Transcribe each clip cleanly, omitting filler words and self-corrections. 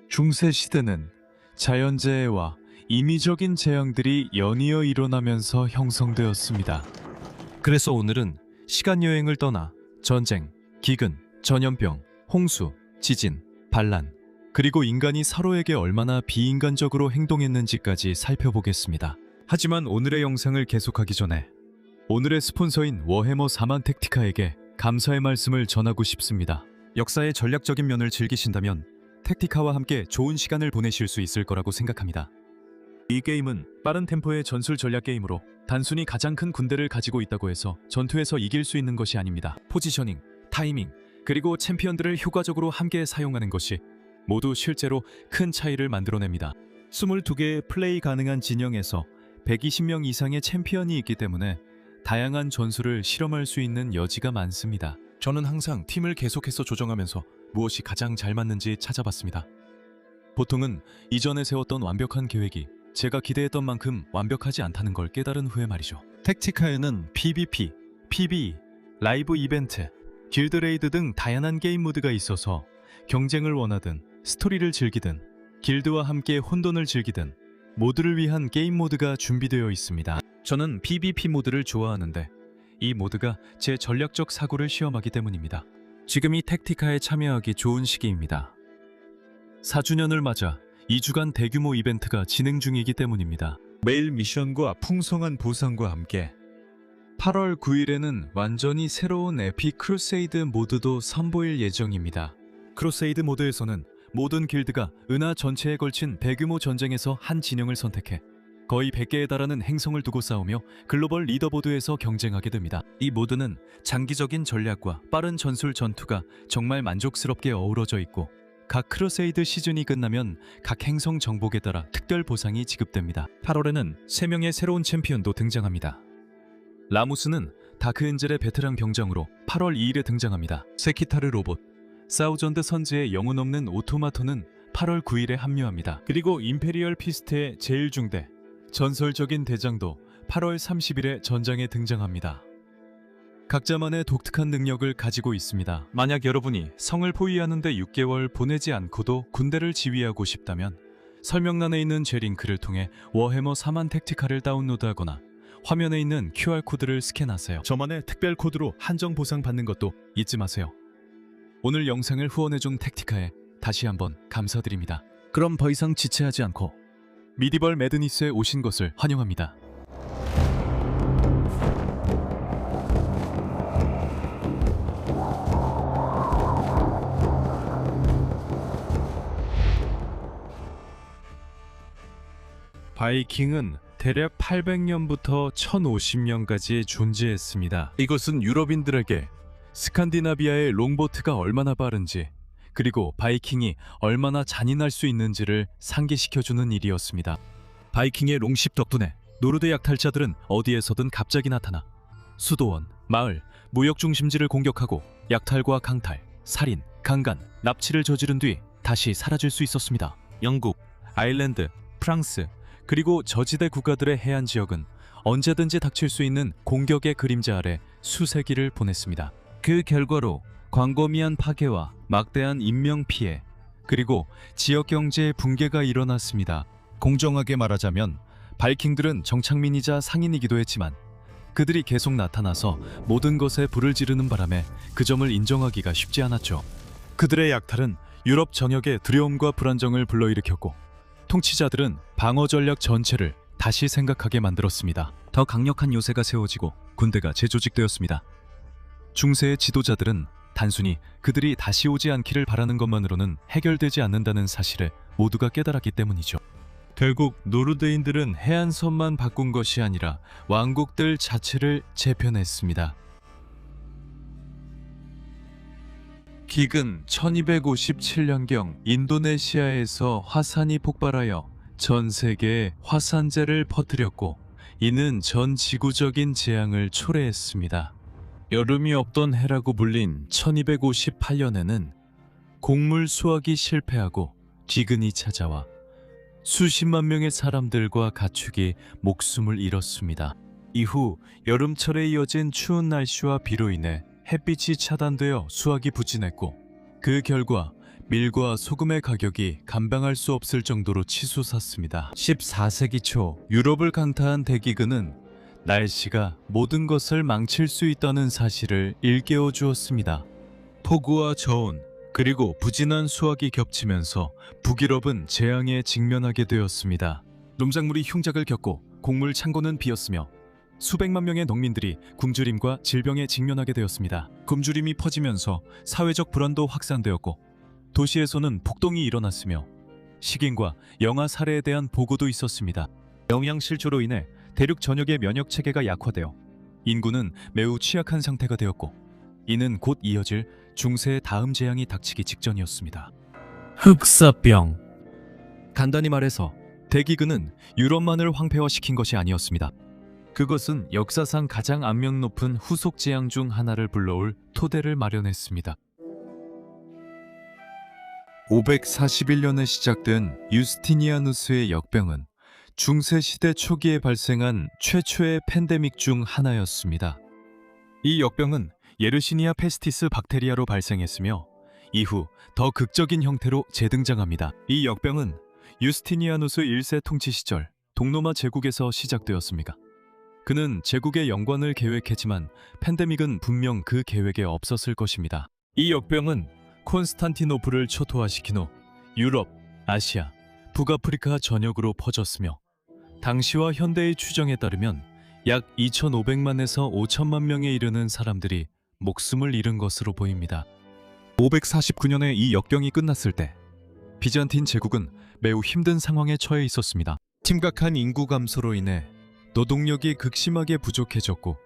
중세 시대는 자연재해와 인위적인 재앙들이 연이어 일어나면서 형성되었습니다. 그래서 오늘은 시간여행을 떠나 전쟁, 기근, 전염병, 홍수, 지진, 반란, 그리고 인간이 서로에게 얼마나 비인간적으로 행동했는지까지 살펴보겠습니다. 하지만 오늘의 영상을 계속하기 전에 오늘의 스폰서인 워해머 4만 택티카에게 감사의 말씀을 전하고 싶습니다. 역사의 전략적인 면을 즐기신다면 택티카와 함께 좋은 시간을 보내실 수 있을 거라고 생각합니다. 이 게임은 빠른 템포의 전술 전략 게임으로 단순히 가장 큰 군대를 가지고 있다고 해서 전투에서 이길 수 있는 것이 아닙니다. 포지셔닝, 타이밍, 그리고 챔피언들을 효과적으로 함께 사용하는 것이 모두 실제로 큰 차이를 만들어냅니다. 22개의 플레이 가능한 진영에서 120명 이상의 챔피언이 있기 때문에 다양한 전술을 실험할 수 있는 여지가 많습니다. 저는 항상 팀을 계속해서 조정하면서 무엇이 가장 잘 맞는지 찾아봤습니다. 보통은 이전에 세웠던 완벽한 계획이 제가 기대했던 만큼 완벽하지 않다는 걸 깨달은 후에 말이죠. 택티카에는 PVP, PVE, 라이브 이벤트, 길드레이드 등 다양한 게임 모드가 있어서 경쟁을 원하든 스토리를 즐기든 길드와 함께 혼돈을 즐기든 모두를 위한 게임 모드가 준비되어 있습니다. 저는 PVP 모드를 좋아하는데 이 모드가 제 전략적 사고를 시험하기 때문입니다. 지금이 택티카에 참여하기 좋은 시기입니다. 4주년을 맞아 2주간 대규모 이벤트가 진행 중이기 때문입니다. 매일 미션과 풍성한 보상과 함께 8월 9일에는 완전히 새로운 에픽 크루세이드 모드도 선보일 예정입니다. 크루세이드 모드에서는 모든 길드가 은하 전체에 걸친 대규모 전쟁에서 한 진영을 선택해 거의 100개에 달하는 행성을 두고 싸우며 글로벌 리더보드에서 경쟁하게 됩니다. 이 모드는 장기적인 전략과 빠른 전술 전투가 정말 만족스럽게 어우러져 있고 각 크루세이드 시즌이 끝나면 각 행성 정복에 따라 특별 보상이 지급됩니다. 8월에는 3명의 새로운 챔피언도 등장합니다. 라무스는 다크엔젤의 베테랑 병장으로 8월 2일에 등장합니다. 세키타르 로봇, 사우전드 선즈의 영혼 없는 오토마토는 8월 9일에 합류합니다. 그리고 임페리얼 피스트의 제일 중대, 전설적인 대장도 8월 30일에 전장에 등장합니다. 각자만의 독특한 능력을 가지고 있습니다. 만약 여러분이 성을 포위하는데 6개월 보내지 않고도 군대를 지휘하고 싶다면 설명란에 있는 제 링크를 통해 워해머 4만 택티카를 다운로드하거나 화면에 있는 QR코드를 스캔하세요. 저만의 특별 코드로 한정 보상 받는 것도 잊지 마세요. 오늘 영상을 후원해준 택티카에 다시 한번 감사드립니다. 그럼 더 이상 지체하지 않고 미디벌 매드니스에 오신 것을 환영합니다. 바이킹은 대략 800년부터 1050년까지 존재했습니다. 이것은 유럽인들에게 스칸디나비아의 롱보트가 얼마나 빠른지 그리고 바이킹이 얼마나 잔인할 수 있는지를 상기시켜주는 일이었습니다. 바이킹의 롱십 덕분에 노르드 약탈자들은 어디에서든 갑자기 나타나 수도원, 마을, 무역 중심지를 공격하고 약탈과 강탈, 살인, 강간, 납치를 저지른 뒤 다시 사라질 수 있었습니다. 영국, 아일랜드, 프랑스, 그리고 저지대 국가들의 해안 지역은 언제든지 닥칠 수 있는 공격의 그림자 아래 수세기를 보냈습니다. 그 결과로 광범위한 파괴와 막대한 인명 피해, 그리고 지역 경제의 붕괴가 일어났습니다. 공정하게 말하자면 바이킹들은 정착민이자 상인이기도 했지만 그들이 계속 나타나서 모든 것에 불을 지르는 바람에 그 점을 인정하기가 쉽지 않았죠. 그들의 약탈은 유럽 전역에 두려움과 불안정을 불러일으켰고 통치자들은 방어 전략 전체를 다시 생각하게 만들었습니다. 더 강력한 요새가 세워지고 군대가 재조직되었습니다. 중세의 지도자들은 단순히 그들이 다시 오지 않기를 바라는 것만으로는 해결되지 않는다는 사실을 모두가 깨달았기 때문이죠. 결국 노르드인들은 해안선만 바꾼 것이 아니라 왕국들 자체를 재편했습니다. 기근 1257년경 인도네시아에서 화산이 폭발하여 전 세계에 화산재를 퍼뜨렸고 이는 전 지구적인 재앙을 초래했습니다. 여름이 없던 해라고 불린 1258년에는 곡물 수확이 실패하고 기근이 찾아와 수십만 명의 사람들과 가축이 목숨을 잃었습니다. 이후 여름철에 이어진 추운 날씨와 비로 인해 햇빛이 차단되어 수확이 부진했고 그 결과 밀과 소금의 가격이 감당할 수 없을 정도로 치솟았습니다. 14세기 초 유럽을 강타한 대기근은 날씨가 모든 것을 망칠 수 있다는 사실을 일깨워 주었습니다. 폭우와 저온, 그리고 부진한 수확이 겹치면서 북유럽은 재앙에 직면하게 되었습니다. 농작물이 흉작을 겪고 곡물 창고는 비었으며 수백만 명의 농민들이 굶주림과 질병에 직면하게 되었습니다. 굶주림이 퍼지면서 사회적 불안도 확산되었고 도시에서는 폭동이 일어났으며 식인과 영아 살해에 대한 보고도 있었습니다. 영양실조로 인해 대륙 전역의 면역 체계가 약화되어 인구는 매우 취약한 상태가 되었고 이는 곧 이어질 중세의 다음 재앙이 닥치기 직전이었습니다. 흑사병. 간단히 말해서 대기근은 유럽만을 황폐화시킨 것이 아니었습니다. 그것은 역사상 가장 악명 높은 후속 재앙 중 하나를 불러올 토대를 마련했습니다. 541년에 시작된 유스티니아누스의 역병은 중세 시대 초기에 발생한 최초의 팬데믹 중 하나였습니다. 이 역병은 예르시니아 페스티스 박테리아로 발생했으며 이후 더 극적인 형태로 재등장합니다. 이 역병은 유스티니아누스 1세 통치 시절 동로마 제국에서 시작되었습니다. 그는 제국의 영관을 계획했지만 팬데믹은 분명 그 계획에 없었을 것입니다. 이 역병은 콘스탄티노플을 초토화시킨 후 유럽, 아시아, 북아프리카 전역으로 퍼졌으며 당시와 현대의 추정에 따르면 약 2,500만에서 5천만 명에 이르는 사람들이 목숨을 잃은 것으로 보입니다. 549년에 이 역병이 끝났을 때 비잔틴 제국은 매우 힘든 상황에 처해 있었습니다. 심각한 인구 감소로 인해 노동력이 극심하게 부족해졌고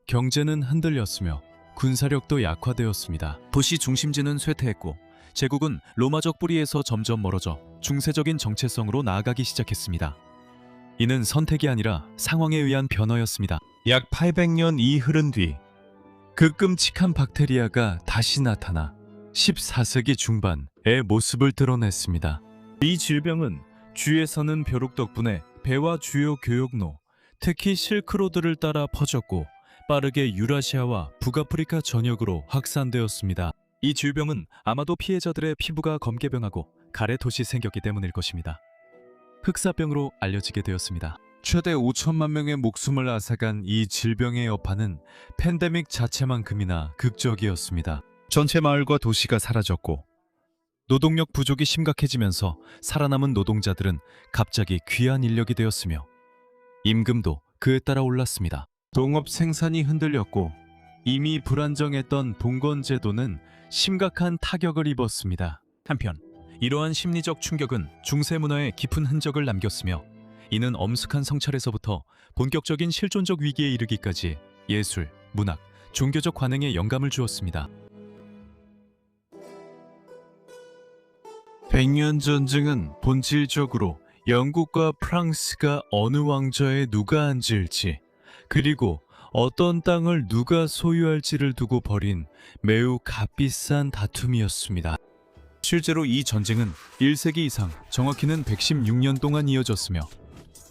경제는 흔들렸으며 군사력도 약화되었습니다. 도시 중심지는 쇠퇴했고 제국은 로마적 뿌리에서 점점 멀어져 중세적인 정체성으로 나아가기 시작했습니다. 이는 선택이 아니라 상황에 의한 변화였습니다. 약 800년이 흐른 뒤 그 끔찍한 박테리아가 다시 나타나 14세기 중반의 모습을 드러냈습니다. 이 질병은 주에서는 벼룩 덕분에 배와 주요 교역로, 특히 실크로드를 따라 퍼졌고 빠르게 유라시아와 북아프리카 전역으로 확산되었습니다. 이 질병은 아마도 피해자들의 피부가 검게병하고 가래토시 생겼기 때문일 것입니다. 흑사병으로 알려지게 되었습니다. 최대 5천만 명의 목숨을 앗아간 이 질병의 여파는 팬데믹 자체만큼이나 극적이었습니다. 전체 마을과 도시가 사라졌고 노동력 부족이 심각해지면서 살아남은 노동자들은 갑자기 귀한 인력이 되었으며 임금도 그에 따라 올랐습니다. 동업 생산이 흔들렸고 이미 불안정했던 봉건 제도는 심각한 타격을 입었습니다. 한편 이러한 심리적 충격은 중세 문화에 깊은 흔적을 남겼으며 이는 엄숙한 성찰에서부터 본격적인 실존적 위기에 이르기까지 예술, 문학, 종교적 관행에 영감을 주었습니다. 백년 전쟁은 본질적으로 영국과 프랑스가 어느 왕좌에 누가 앉을지 그리고 어떤 땅을 누가 소유할지를 두고 벌인 매우 값비싼 다툼이었습니다. 실제로 이 전쟁은 1세기 이상, 정확히는 116년 동안 이어졌으며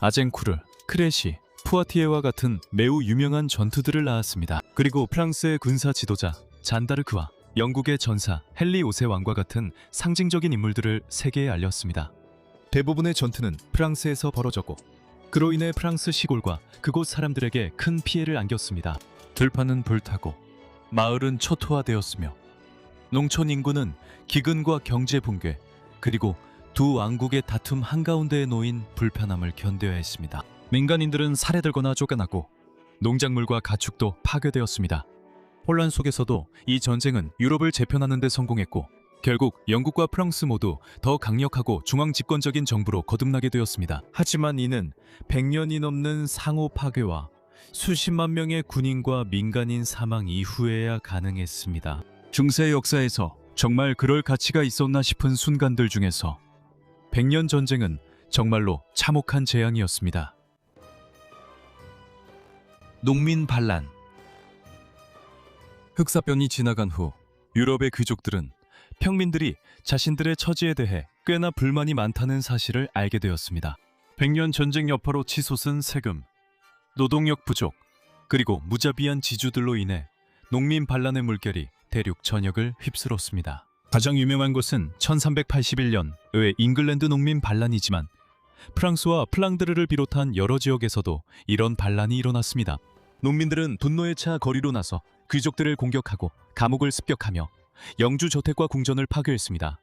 아젠쿠르, 크레시, 푸아티에와 같은 매우 유명한 전투들을 낳았습니다. 그리고 프랑스의 군사 지도자 잔다르크와 영국의 전사 헨리 5세 왕과 같은 상징적인 인물들을 세계에 알렸습니다. 대부분의 전투는 프랑스에서 벌어졌고 그로 인해 프랑스 시골과 그곳 사람들에게 큰 피해를 안겼습니다. 들판은 불타고 마을은 초토화되었으며 농촌 인구는 기근과 경제 붕괴 그리고 두 왕국의 다툼 한가운데에 놓인 불편함을 견뎌야 했습니다. 민간인들은 살해되거나 쫓겨났고 농작물과 가축도 파괴되었습니다. 혼란 속에서도 이 전쟁은 유럽을 재편하는 데 성공했고 결국 영국과 프랑스 모두 더 강력하고 중앙 집권적인 정부로 거듭나게 되었습니다. 하지만 이는 100년이 넘는 상호 파괴와 수십만 명의 군인과 민간인 사망 이후에야 가능했습니다. 중세 역사에서 정말 그럴 가치가 있었나 싶은 순간들 중에서 100년 전쟁은 정말로 참혹한 재앙이었습니다. 농민 반란. 흑사병이 지나간 후 유럽의 귀족들은 평민들이 자신들의 처지에 대해 꽤나 불만이 많다는 사실을 알게 되었습니다. 100년 전쟁 여파로 치솟은 세금, 노동력 부족, 그리고 무자비한 지주들로 인해 농민 반란의 물결이 대륙 전역을 휩쓸었습니다. 가장 유명한 곳은 1381년의 잉글랜드 농민 반란이지만 프랑스와 플랑드르를 비롯한 여러 지역에서도 이런 반란이 일어났습니다. 농민들은 분노에 차 거리로 나서 귀족들을 공격하고 감옥을 습격하며 영주 저택과 궁전을 파괴했습니다.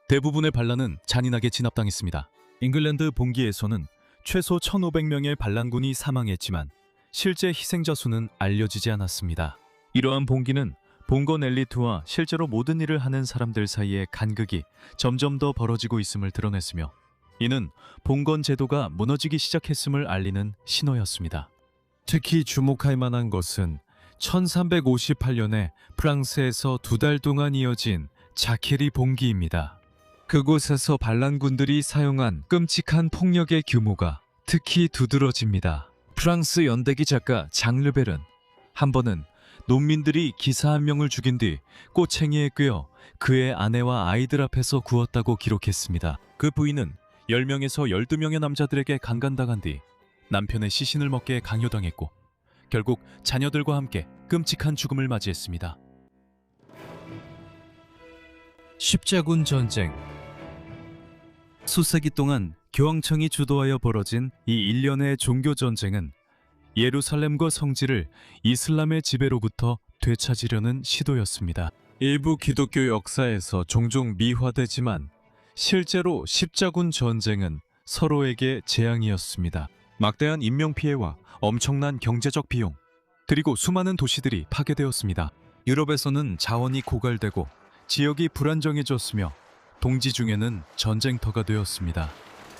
대부분의 반란은 잔인하게 진압당했습니다. 잉글랜드 봉기에서는 최소 1500명의 반란군이 사망했지만 실제 희생자 수는 알려지지 않았습니다. 이러한 봉기는 봉건 엘리트와 실제로 모든 일을 하는 사람들 사이의 간극이 점점 더 벌어지고 있음을 드러냈으며 이는 봉건 제도가 무너지기 시작했음을 알리는 신호였습니다. 특히 주목할 만한 것은 1358년에 프랑스에서 2달 동안 이어진 자케리 봉기입니다. 그곳에서 반란군들이 사용한 끔찍한 폭력의 규모가 특히 두드러집니다. 프랑스 연대기 작가 장 르벨은 한 번은 농민들이 기사 한 명을 죽인 뒤 꼬챙이에 꿰어 그의 아내와 아이들 앞에서 구웠다고 기록했습니다. 그 부인은 10명에서 12명의 남자들에게 강간당한 뒤 남편의 시신을 먹게 강요당했고 결국 자녀들과 함께 끔찍한 죽음을 맞이했습니다. 십자군 전쟁. 수세기 동안 교황청이 주도하여 벌어진 이 일련의 종교 전쟁은 예루살렘과 성지를 이슬람의 지배로부터 되찾으려는 시도였습니다. 일부 기독교 역사에서 종종 미화되지만 실제로 십자군 전쟁은 서로에게 재앙이었습니다. 막대한 인명피해와 엄청난 경제적 비용, 그리고 수많은 도시들이 파괴되었습니다. 유럽에서는 자원이 고갈되고 지역이 불안정해졌으며 동지 중에는 전쟁터가 되었습니다.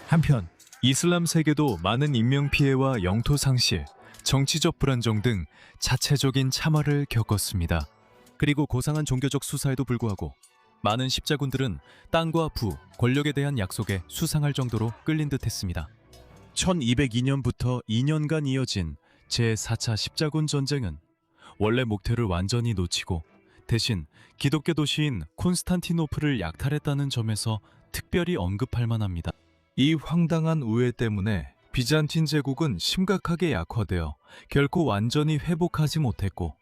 한편 이슬람 세계도 많은 인명피해와 영토 상실, 정치적 불안정 등 자체적인 참화를 겪었습니다. 그리고 고상한 종교적 수사에도 불구하고 많은 십자군들은 땅과 부, 권력에 대한 약속에 수상할 정도로 끌린 듯 했습니다. 1202년부터 2년간 이어진 제4차 십자군 전쟁은 원래 목표를 완전히 놓치고 대신 기독교 도시인 콘스탄티노플을 약탈했다는 점에서 특별히 언급할 만합니다. 이 황당한 우회 때문에 비잔틴 제국은 심각하게 약화되어 결코 완전히 회복하지 못했고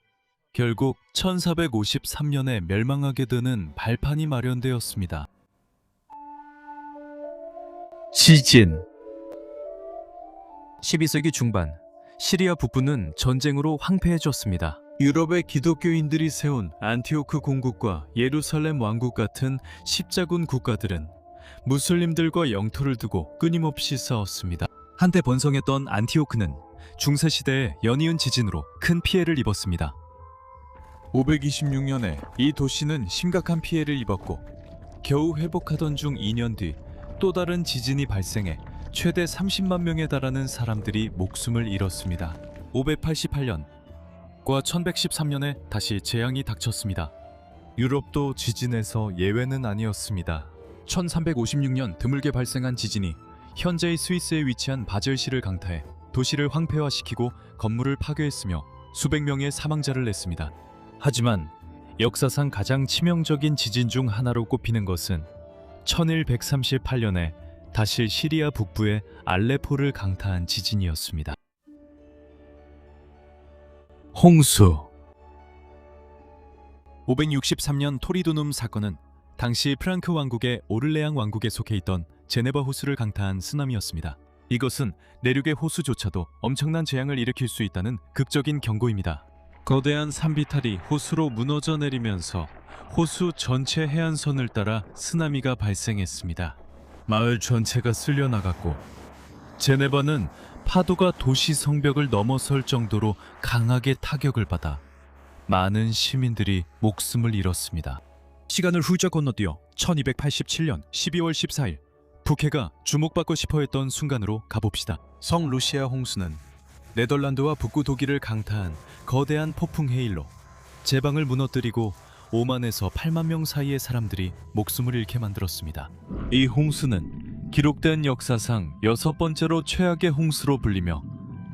결국 1453년에 멸망하게 되는 발판이 마련되었습니다. 지진. 12세기 중반 시리아 북부는 전쟁으로 황폐해졌습니다. 유럽의 기독교인들이 세운 안티오크 공국과 예루살렘 왕국 같은 십자군 국가들은 무슬림들과 영토를 두고 끊임없이 싸웠습니다. 한때 번성했던 안티오크는 중세시대의 연이은 지진으로 큰 피해를 입었습니다. 526년에 이 도시는 심각한 피해를 입었고 겨우 회복하던 중 2년 뒤 또 다른 지진이 발생해 최대 30만 명에 달하는 사람들이 목숨을 잃었습니다. 588년과 1113년에 다시 재앙이 닥쳤습니다. 유럽도 지진에서 예외는 아니었습니다. 1356년 드물게 발생한 지진이 현재의 스위스에 위치한 바젤시를 강타해 도시를 황폐화시키고 건물을 파괴했으며 수백 명의 사망자를 냈습니다. 하지만 역사상 가장 치명적인 지진 중 하나로 꼽히는 것은 1138년에 다시 시리아 북부의 알레포를 강타한 지진이었습니다. 홍수. 563년 토리도눔 사건은 당시 프랑크 왕국의 오를레앙 왕국에 속해 있던 제네바 호수를 강타한 쓰나미였습니다. 이것은 내륙의 호수조차도 엄청난 재앙을 일으킬 수 있다는 극적인 경고입니다. 거대한 산비탈이 호수로 무너져 내리면서 호수 전체 해안선을 따라 쓰나미가 발생했습니다. 마을 전체가 쓸려나갔고 제네바는 파도가 도시 성벽을 넘어설 정도로 강하게 타격을 받아 많은 시민들이 목숨을 잃었습니다. 시간을 훌쩍 건너뛰어 1287년 12월 14일 북해가 주목받고 싶어했던 순간으로 가봅시다. 성 루시아 홍수는 네덜란드와 북구 독일을 강타한 거대한 폭풍 해일로 제방을 무너뜨리고 5만에서 8만 명 사이의 사람들이 목숨을 잃게 만들었습니다. 이 홍수는 기록된 역사상 6번째로 최악의 홍수로 불리며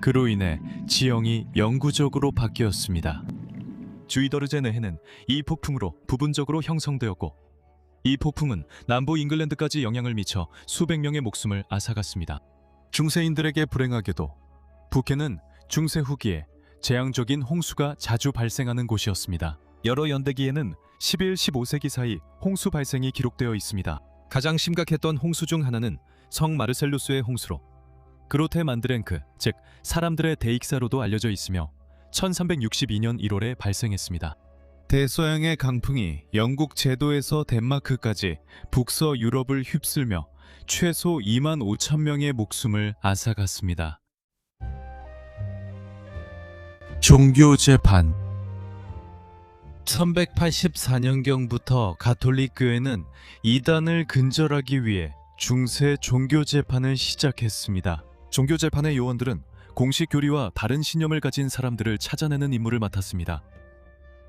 그로 인해 지형이 영구적으로 바뀌었습니다. 주이더르제네해는 이 폭풍으로 부분적으로 형성되었고 이 폭풍은 남부 잉글랜드까지 영향을 미쳐 수백 명의 목숨을 앗아갔습니다. 중세인들에게 불행하게도 북해는 중세 후기에 재앙적인 홍수가 자주 발생하는 곳이었습니다. 여러 연대기에는 11, 15세기 사이 홍수 발생이 기록되어 있습니다. 가장 심각했던 홍수 중 하나는 성 마르셀루스의 홍수로 그로테 만드랭크, 즉 사람들의 대익사로도 알려져 있으며 1362년 1월에 발생했습니다. 대서양의 강풍이 영국 제도에서 덴마크까지 북서 유럽을 휩쓸며 최소 2만 5천 명의 목숨을 앗아갔습니다. 종교 재판 1184년경부터 가톨릭 교회는 이단을 근절하기 위해 중세 종교 재판을 시작했습니다. 종교 재판의 요원들은 공식 교리와 다른 신념을 가진 사람들을 찾아내는 임무를 맡았습니다.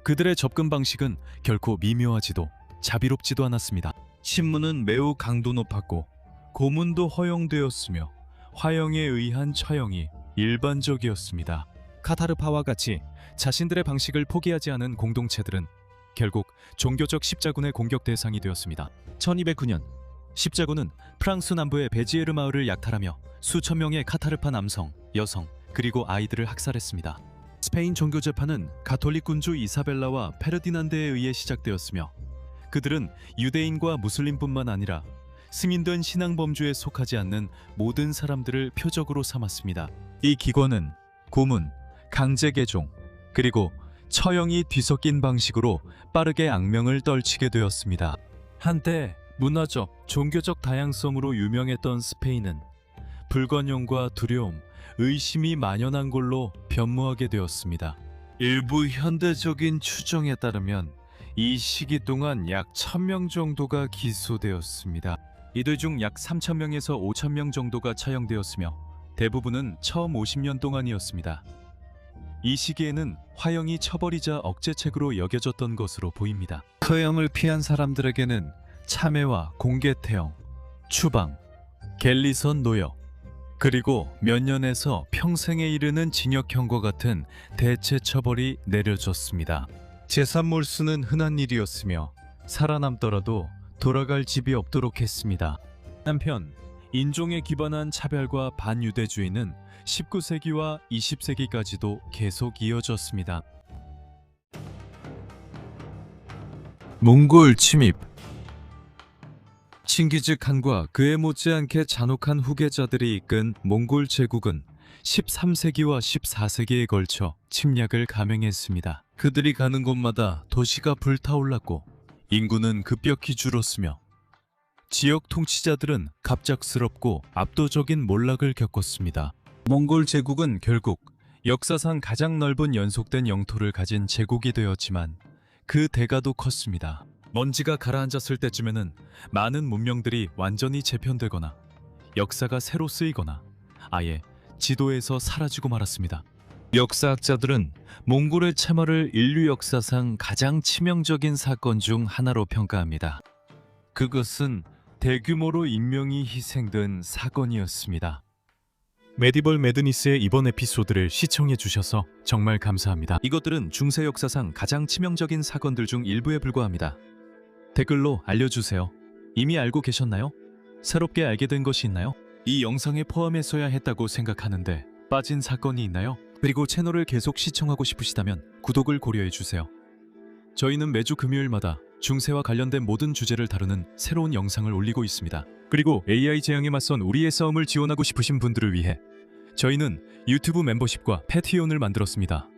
그들의 접근 방식은 결코 미묘하지도 자비롭지도 않았습니다. 신문은 매우 강도 높았고 고문도 허용되었으며 화형에 의한 처형이 일반적이었습니다. 카타르파와 같이 자신들의 방식을 포기하지 않은 공동체들은 결국 종교적 십자군의 공격 대상이 되었습니다. 1209년 십자군은 프랑스 남부의 베지에르 마을을 약탈하며 수천 명의 카타르파 남성, 여성, 그리고 아이들을 학살했습니다. 스페인 종교 재판은 가톨릭 군주 이사벨라와 페르디난드에 의해 시작되었으며 그들은 유대인과 무슬림뿐만 아니라 승인된 신앙 범주에 속하지 않는 모든 사람들을 표적으로 삼았습니다. 이 기관은 고문, 강제 개종, 그리고 처형이 뒤섞인 방식으로 빠르게 악명을 떨치게 되었습니다. 한때 문화적, 종교적 다양성으로 유명했던 스페인은 불관용과 두려움, 의심이 만연한 걸로 변모하게 되었습니다. 일부 현대적인 추정에 따르면 이 시기 동안 약 1000명 정도가 기소되었습니다. 이들 중 약 3,000명에서 5,000명 정도가 처형되었으며 대부분은 처음 50년 동안이었습니다. 이 시기에는 화형이 처벌이자 억제책으로 여겨졌던 것으로 보입니다. 처형을 피한 사람들에게는 참회와 공개 태형, 추방, 갤리선 노역, 그리고 몇 년에서 평생에 이르는 징역형과 같은 대체 처벌이 내려졌습니다. 재산 몰수는 흔한 일이었으며 살아남더라도 돌아갈 집이 없도록 했습니다. 한편 인종에 기반한 차별과 반유대주의는 19세기와 20세기까지도 계속 이어졌습니다. 몽골 침입 칭기즈칸과 그에 못지않게 잔혹한 후계자들이 이끈 몽골 제국은 13세기와 14세기에 걸쳐 침략을 감행했습니다. 그들이 가는 곳마다 도시가 불타올랐고 인구는 급격히 줄었으며 지역 통치자들은 갑작스럽고 압도적인 몰락을 겪었습니다. 몽골 제국은 결국 역사상 가장 넓은 연속된 영토를 가진 제국이 되었지만 그 대가도 컸습니다. 먼지가 가라앉았을 때쯤에는 많은 문명들이 완전히 재편되거나 역사가 새로 쓰이거나 아예 지도에서 사라지고 말았습니다. 역사학자들은 몽골의 참화를 인류 역사상 가장 치명적인 사건 중 하나로 평가합니다. 그것은 대규모로 인명이 희생된 사건이었습니다. 메디벌 매드니스의 이번 에피소드를 시청해 주셔서 정말 감사합니다. 이것들은 중세 역사상 가장 치명적인 사건들 중 일부에 불과합니다. 댓글로 알려주세요. 이미 알고 계셨나요? 새롭게 알게 된 것이 있나요? 이 영상에 포함했어야 했다고 생각하는데 빠진 사건이 있나요? 그리고 채널을 계속 시청하고 싶으시다면 구독을 고려해 주세요. 저희는 매주 금요일마다 중세와 관련된 모든 주제를 다루는 새로운 영상을 올리고 있습니다. 그리고 AI 재앙에 맞선 우리의 싸움을 지원하고 싶으신 분들을 위해 저희는 유튜브 멤버십과 패티온을 만들었습니다.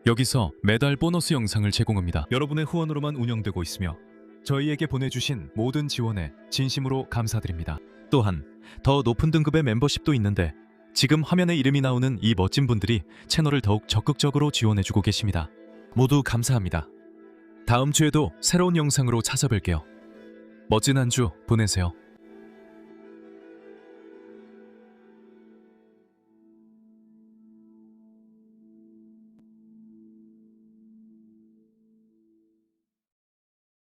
여기서 매달 보너스 영상을 제공합니다. 여러분의 후원으로만 운영되고 있으며 저희에게 보내주신 모든 지원에 진심으로 감사드립니다. 또한 더 높은 등급의 멤버십도 있는데 지금 화면에 이름이 나오는 이 멋진 분들이 채널을 더욱 적극적으로 지원해주고 계십니다. 모두 감사합니다. 다음 주에도 새로운 영상으로 찾아뵐게요. 멋진 한 주 보내세요.